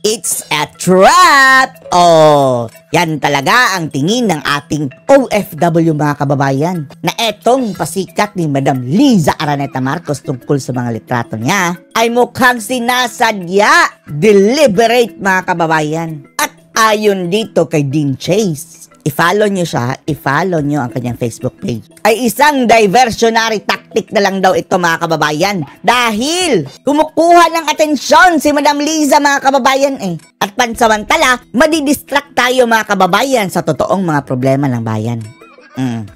It's a trap! Oh, yan talaga ang tingin ng ating OFW mga kababayan na etong pasikat ni Madam Liza Araneta Marcos tungkol sa mga litrato niya ay mukhang sinasadya, deliberate mga kababayan. At ayon dito kay Dean Chase, i-follow nyo siya, i-follow nyo ang kanyang Facebook page, ay isang diversionary tactic na lang daw ito mga kababayan dahil kumukuha ng atensyon si Madam Liza mga kababayan at pansamantala madidistract tayo mga kababayan sa totoong mga problema ng bayan.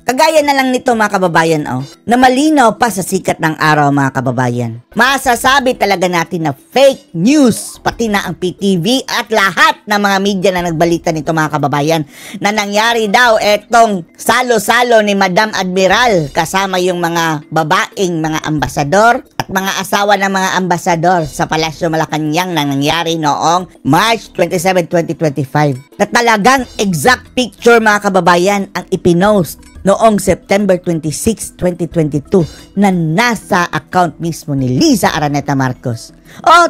Kagaya na lang nito mga kababayan na malinaw pa sa sikat ng araw mga kababayan. Masasabi talaga natin na fake news pati na ang PTV at lahat ng mga media na nagbalita nito mga kababayan na nangyari daw etong salo-salo ni Madam Admiral kasama yung mga babaeng mga ambasador at mga asawa ng mga ambasador sa Palasyo Malacañang na nangyari noong March 27, 2025 na talagang exact picture mga kababayan ang ipinost noong September 26, 2022 na nasa account mismo ni Liza Araneta Marcos.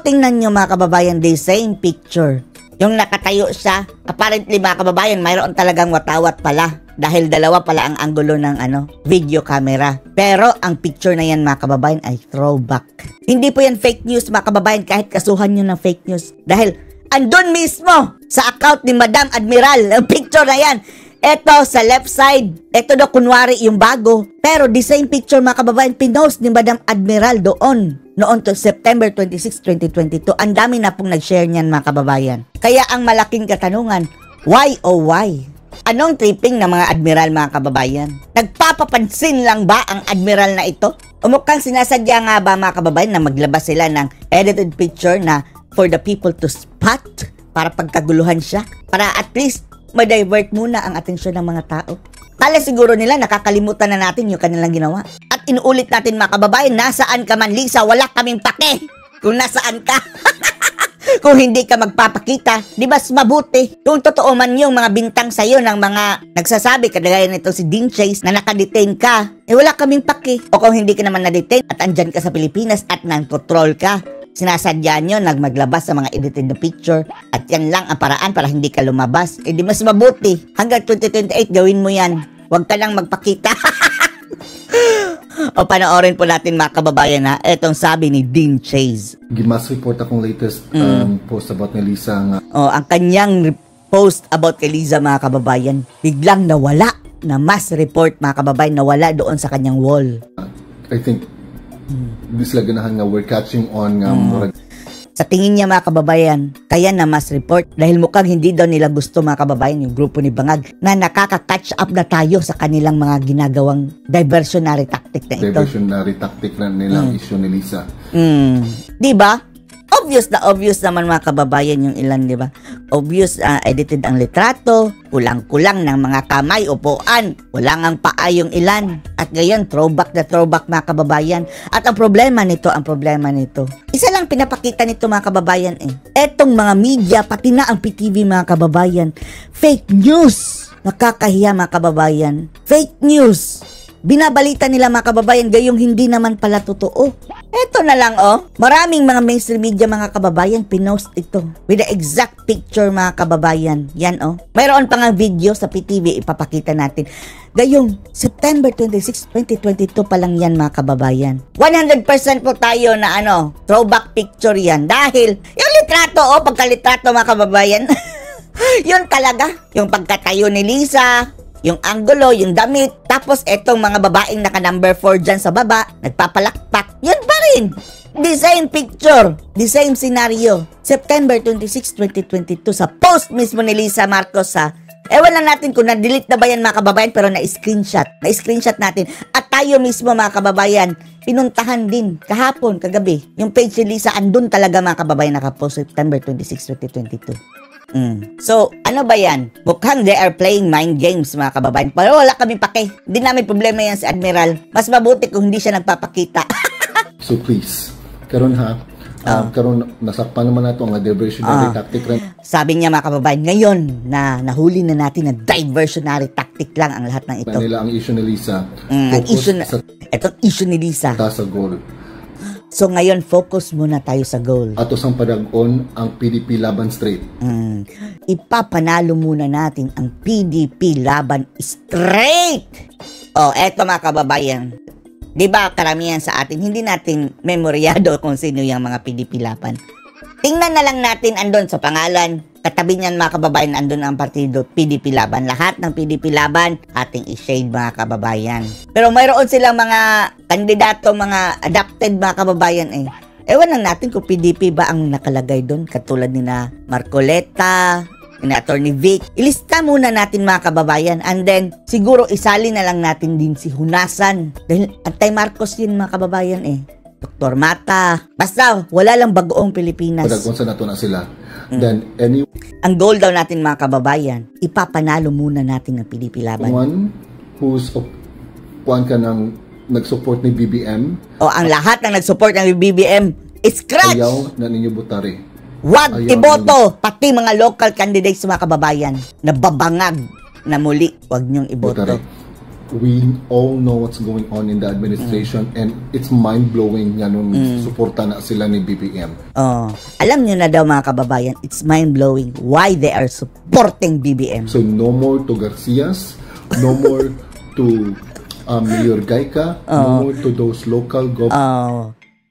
Tingnan nyo mga kababayan, the same picture. Yung nakatayo siya, apparently mga kababayan, mayroon talagang watawat pala dahil dalawa pala ang anggulo ng video camera. Pero ang picture na yan mga kababayan ay throwback. Hindi po yan fake news mga kababayan kahit kasuhan nyo ng fake news. Dahil andun mismo sa account ni Madam Admiral ang picture na yan. Eto sa left side, eto daw kunwari yung bago. Pero the same picture mga kababayan, pinost ni Madam Admiral doon. Noon to September 26, 2022. Ang dami na pong nag-share niyan mga kababayan. Kaya ang malaking katanungan, why oh why? Anong tripping ng mga admiral mga kababayan? Nagpapapansin lang ba ang admiral na ito? O mukhang sinasadya nga ba mga kababayan na maglabas sila ng edited picture na for the people to spot para pagkaguluhan siya? Para at least ma-divert muna ang atensyon ng mga tao. Kala siguro nila nakakalimutan na natin yung kanilang ginawa. At inuulit natin mga kababayan, nasaan ka man Liza, wala kaming pake kung nasaan ka. Kung hindi ka magpapakita, di ba mabuti? Kung totoo man yung mga bintang sa'yo ng mga nagsasabi, kagaya nito si Dean Chase, na nakadetain ka, wala kaming pake. O kung hindi ka naman na-detain at andyan ka sa Pilipinas at nang-control ka, sinasadya nyo maglabas sa mga edited na picture at yan lang ang paraan para hindi ka lumabas. Di mas mabuti. Hanggang 2028 gawin mo yan. Huwag ka lang magpakita. O panoorin po natin mga kababayan na itong sabi ni Dean Chase. Gimas report akong latest post about ni Liza nga. Ang kanyang post about kay Liza mga kababayan, biglang nawala na mass report mga kababayan, nawala doon sa kanyang wall. I think this laganahan nga we're catching on nga sa tingin niya mga kababayan, kaya na mass report dahil mukhang hindi daw nila gusto mga kababayan yung grupo ni Bangag na nakaka-catch up na tayo sa kanilang mga ginagawang diversionary tactic na ito. Diversionary tactic na nilang issue ni Liza. Diba? Obvious naman mga kababayan yung ilan, di ba? Obvious, edited ang litrato, kulang-kulang ng mga kamay, upuan, walang ang paa yung ilan. At ngayon, throwback na throwback mga kababayan. At ang problema nito, isa lang pinapakita nito mga kababayan etong mga media, pati na ang PTV mga kababayan, fake news. Nakakahiya mga kababayan. Fake news. Binabalita nila mga kababayan gayong hindi naman pala totoo. Eto na lang maraming mga mainstream media mga kababayan pinost ito with the exact picture mga kababayan. Yan mayroon pa nga video sa PTV ipapakita natin. Gayong September 26, 2022 pa lang yan mga kababayan. 100% po tayo na throwback picture yan dahil yung litrato pagkalitrato mga kababayan yun talaga. Yung pagkatayo ni Liza, yung angulo, yung damit, tapos etong mga babaeng naka number 4 dyan sa baba, nagpapalakpak, yun pa rin. The same picture, the same scenario. September 26, 2022, sa post mismo ni Liza Marcos ewan lang natin kung na-delete na ba yan mga kababayan, pero na-screenshot natin. At tayo mismo mga kababayan, pinuntahan din kahapon, kagabi, yung page ni Liza, andun talaga mga kababayan nakapost September 26, 2022. So, ano ba yan? Mukhang they are playing mind games mga kababayan. Pero wala kaming pake. Hindi namin problema yan si Admiral. Mas mabuti kung hindi siya nagpapakita. So please, karon karon nasakpan naman nato ang diversionary tactic rin. Sabi niya mga kababayan, ngayon na nahuli na natin na diversionary tactic lang ang lahat ng ito. Kanila ang issue ni Liza. Itong issue ni Liza. Sa goal. So ngayon, focus muna tayo sa goal. Ato sang padag-on ang PDP laban straight. Ipapanalo muna natin ang PDP laban straight. Eto mga kababayan. Diba karamihan sa atin, hindi natin memoryado kung sino yung mga PDP laban. Tingnan na lang natin andon sa pangalan. Katabi niyan mga kababayan, andun ang partido PDP Laban. Lahat ng PDP Laban, ating i-shade mga kababayan. Pero mayroon silang mga kandidato, mga adapted mga kababayan eh. Ewan lang natin kung PDP ba ang nakalagay doon. Katulad ni na Marcoleta, ni Attorney Vic. Ilista muna natin mga kababayan. And then, siguro isali na lang natin din si Hunasan. Dahil anti-Marcos yun mga kababayan eh. Dr. Mata. Basta, wala lang bagoong Pilipinas. Padag-on sa nato na sila. Then, ang goal daw natin mga kababayan, ipapanalo muna natin ang PDP Laban. One who's kuan ka ng nag-support ni BBM. Ang lahat ng nag-support ng BBM, scratch! Ayaw na ninyo butari. Wag iboto! Pati mga local candidates mga kababayan, na babangag na muli, wag niyong iboto. Butari. We all know what's going on in the administration and it's mind-blowing nga nung suporta na sila ni BBM. Alam niyo na daw mga kababayan, it's mind-blowing why they are supporting BBM. So no more to Garcias, no more to Mayor Gaika, no more to those local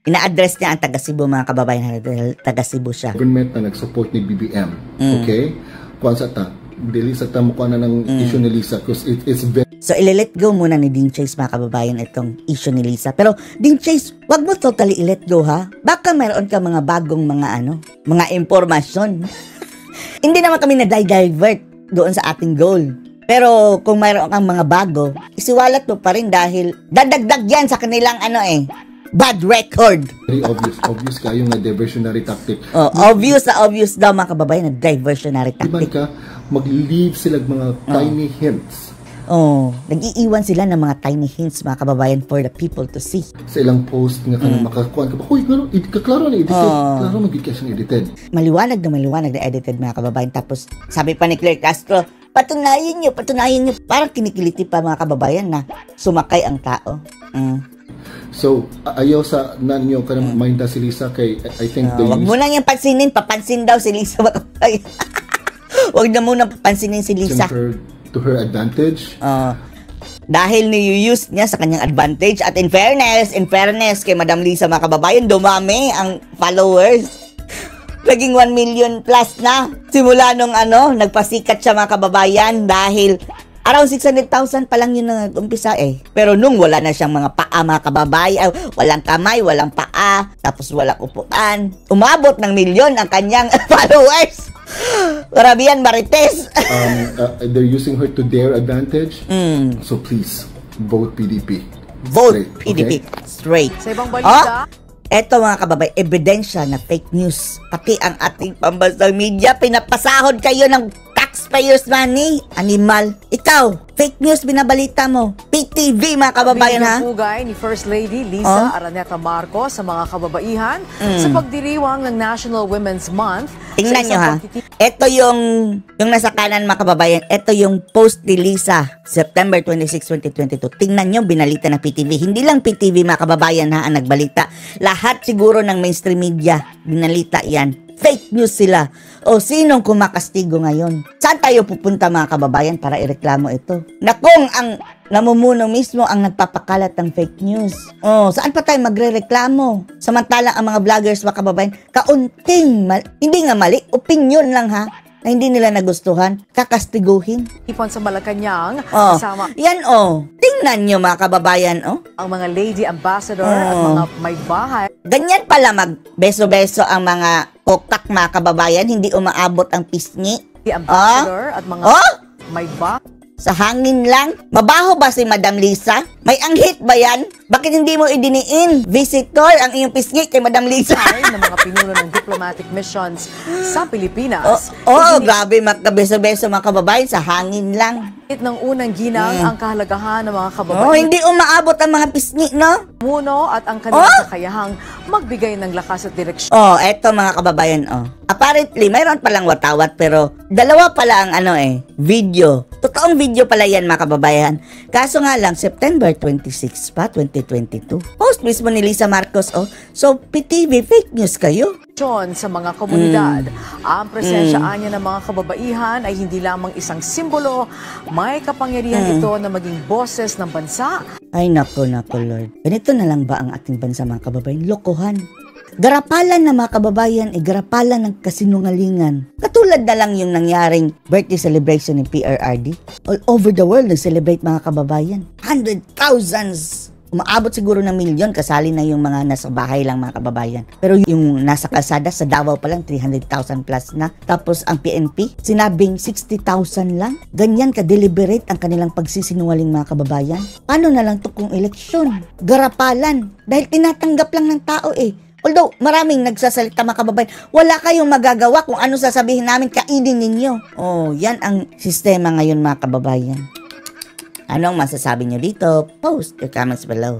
Ina-address niya ang taga Cebu mga kababayan, taga Cebu siya. Government na nag-support ni BBM. Okay? Kuan sa ta, dili sa ta mukha na ng issue ni Lisa because it's very. So, ile-let go muna ni Dean Chase mga kababayan itong issue ni Lisa. Pero, Dean Chase, wag mo totally i-let go ha. Baka mayroon ka mga bagong mga impormasyon. Hindi naman kami na-divert doon sa ating goal. Pero, kung mayroon kang mga bago, isiwalat mo pa rin dahil dadagdag yan sa kanilang bad record. Very obvious kayo nga diversionary tactic. Obvious daw mga kababayan na diversionary tactic. Diba ka, mag-leave sila mga tiny hints. Nag-iiwan sila ng mga tiny hints mga kababayan for the people to see. Sa ilang post nga kanang makakuan ka ba, huy, kaklaro na edited. Klaro mag-ikasya ng edited. Maliwanag na edited mga kababayan. Tapos, sabi pa ni Claire Castro, patunayan nyo. Parang kinikiliti pa mga kababayan na sumakay ang tao. So, ayaw sa nanyo ka ng mind si Lisa kay, I think wag mo lang yung pansinin. Papansin daw si Lisa mga kababayan. Wag na muna pansinin si Lisa. To her advantage. Dahil ni-use niya sa kanyang advantage. At in fairness kay Madam Lisa mga kababayan, dumami ang followers. Naging 1 million plus na. Simula nung nagpasikat siya mga kababayan dahil around 600,000 pa lang yun nag-umpisa eh. Pero nung wala na siyang mga paa mga kababayan, walang kamay, walang paa, tapos walang upuan, umabot ng milyon ang kanyang followers. Karabian Marites. They're using her to their advantage. So please, vote PDP. Vote straight, PDP. Okay? Straight. Sa ibang balita, eto mga kababay, ebidensya na fake news. Pati ang ating pambansang media, pinapasahod kayo ng taxpayers money. Animal. Ikaw, fake news binabalita mo. PTV mga kababayan ha. Pugay ni First Lady Liza Araneta Marcos sa mga kababaihan sa pagdiriwang ng National Women's Month. Tingnan nyo ha. Ito yung nasa kanan mga kababayan. Ito yung post ni Lisa, September 26, 2022. Tingnan nyo, binalita na PTV. Hindi lang PTV mga kababayan ha ang nagbalita. Lahat siguro ng mainstream media, binalita yan. Fake news sila. O sinong kumakastigo ngayon? Saan tayo pupunta mga kababayan para ireklamo ito? Na kung ang namumuno mismo ang nagpapakalat ng fake news. Saan pa tayo magrereklamo? Samantalang ang mga vloggers mga kababayan, kaunting, hindi nga mali, opinion lang ha, na hindi nila nagustuhan, kakastiguhin. Ipon sa Malacanang, kasama. Yan tingnan nyo mga kababayan ang mga lady ambassador at mga may bahay. Ganyan pala mag-beso-beso ang mga kokak mga kababayan, hindi umaabot ang pisngi. The ambassador at mga may bahay. Sa hangin lang? Mabaho ba si Madam Lisa? May anghit ba yan? Bakit hindi mo idiniin? Visitor ang iyong pisngi kay Madam Lisa. Ng mga pinuno ng diplomatic missions sa Pilipinas. Grabe magkabeso-beso mga kababayan, sa hangin lang. Ng unang ginang ang kahalagahan ng mga kababayan. Hindi umaabot ang mga pisngi, no? Muno at ang kanilang kakayahang magbigay ng lakas at direksyon. Eto mga kababayan, apparently, mayroon palang watawat pero dalawa pala ang video. Totoong video pala yan mga kababayan. Kaso nga lang, September 26 pa, 2022, 2022. Post mismo ni Lisa Marcos, so PTV, fake news kayo. Sa mga komunidad. Ang presensya niya ng mga kababaihan ay hindi lamang isang simbolo, may kapangyarihan ito na maging boses ng bansa. Ay nako Lord. Ganito na lang ba ang ating bansa mga kababayan? Lokohan. Garapalan na mga kababayan ay garapalan ng kasinungalingan. Katulad na lang yung nangyaring birthday celebration ng PRRD. All over the world nag-celebrate mga kababayan. 100,000s. Umaabot siguro ng milyon, kasali na yung mga nasa bahay lang mga kababayan. Pero yung nasa kalsada, sa Davao pa lang, 300,000 plus na. Tapos ang PNP, sinabing 60,000 lang. Ganyan ka-deliberate ang kanilang pagsisinungaling mga kababayan. Paano na lang to kung eleksyon? Garapalan. Dahil tinatanggap lang ng tao Although, maraming nagsasalita mga kababayan, wala kayong magagawa kung ano sasabihin namin, kainin ninyo. Yan ang sistema ngayon mga kababayan. Anong masasabi nyo dito? Post your comments below.